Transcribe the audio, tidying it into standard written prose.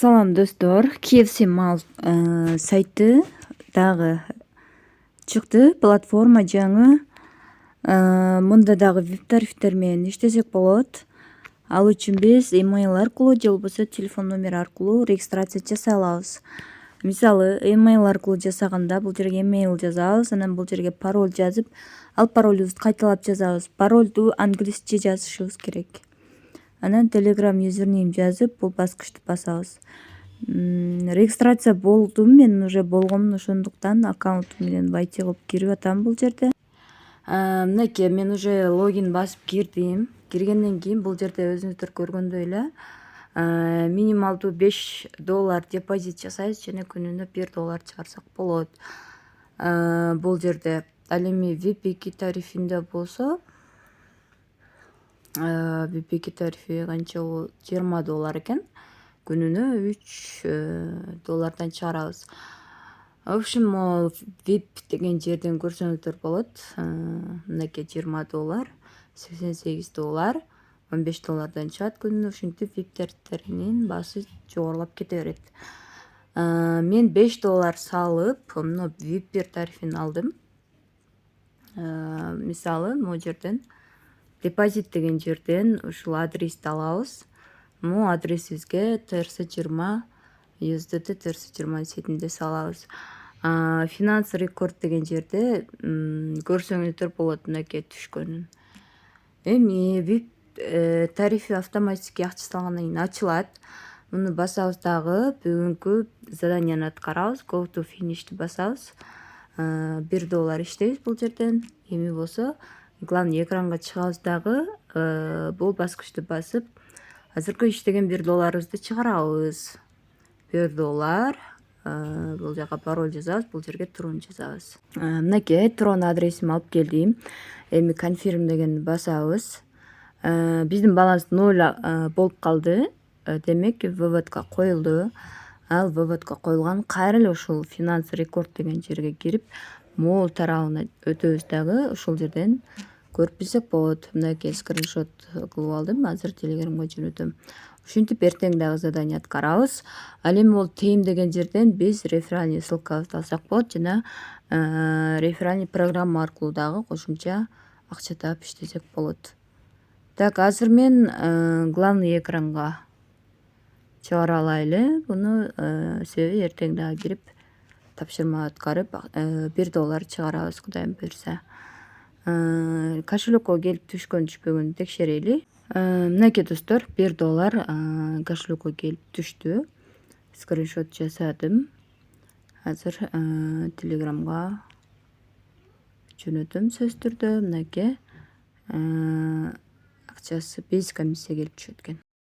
Салам достор, KFC Mall сайты дагы чыкты. Платформа жаңы. Мында дагы VIP тарифтер менен иштесек болот. Ал үчүн биз email аркылуу же болбосо телефон номер аркылуу регистрация жасай алабыз. Мисалы, email аркылуу жасаганда бул жерге email жазабыз, анан бул жерге пароль жазып, ал паролубузду кайталап жазабыз. Паролду англисче жазышыбыз керек. Анан Telegram юзернейм жазып, бул баскычты басабыз. Регистрация болдум, мен уже болгомун, ошондуктан аккаунтум менен байти кылып кирип атам бул жерде. Мынакей, мен уже логин басып кирдим. Киргенден кийин бул жерде өзүңүздөр көргөндөй эле минималдуу $5 депозит жасайбыз жана күнүнө $1 чыгарсак болот. Бул жерде ал эми VIP 2 тарифинде болсо VIP 2 тарифи канча болот? $20 экен. Күнүнө $3 чыгарабыз. В общем, VIP деген жерден көрсөңүздөр болот. Мынакей $20, $88, $15 чыгат күнүнө. Ушинтип VIP тарифтеринин баасы жогорулап кете берет. Мен $5 салып, мына VIP тарифин алдым. Мисалы, могу жерден депозит деген жерден ушул адрести алабыз. Могу адресибизге TRS20 USDT TRS20 сетинде салабыз. Finance Record деген жерде көрсөңүздөр болот мынакей түшкөнүн. Эми VIP тарифи автоматически акча салгандан кийин ачылат. Муну басабыз дагы бүгүнкү заданияны аткарабыз. Go to finish'ти басабыз. $1 иштейбиз бул жерден. Эми болсо главный экранга чыгабыз дагы бул баскычты басып, азыркы иштеген $1 чыгарабыз. $1. Бул жака пароль жазабыз, бул жерге Trun жазабыз. Мынакей Trun адресимди алып келдим. Эми confirm дегенди басабыз. Биздин баланс 0 болуп калды. Демек выводко коюлду. Ал выводко коюлган кайра эле ушул Finance Record деген жерге кирип, мол тарабына өтөбүз дагы ушул жерден көрүп билсек болот. Мынакей скриншот кылып алдым, азыр Telegramга жөнөтөм. Ушинтип эртең дагы задание аткарабыз. Ал эми бул тейм деген жерден биз реферальный ссылкабызды алсак болот жана реферальный программа аркылуу дагы кошумча акча таап иштесек болот. Так, азыр мен главный экранга чыгара алайлы буну, себеби эртең дагы кирип тапшырма аткарып $1 чыгарабыз, Кудайым буйрса. Кошелекко келип түшкөн түшпөгөнүн текшерели. Мынакей достор, $1 кошелекко келип түштү. Скриншот жасадым. Азыр Telegramга жөнөтөм сөзсүз түрдө. Мынакей акчасы без комиссия келип түшөт экен.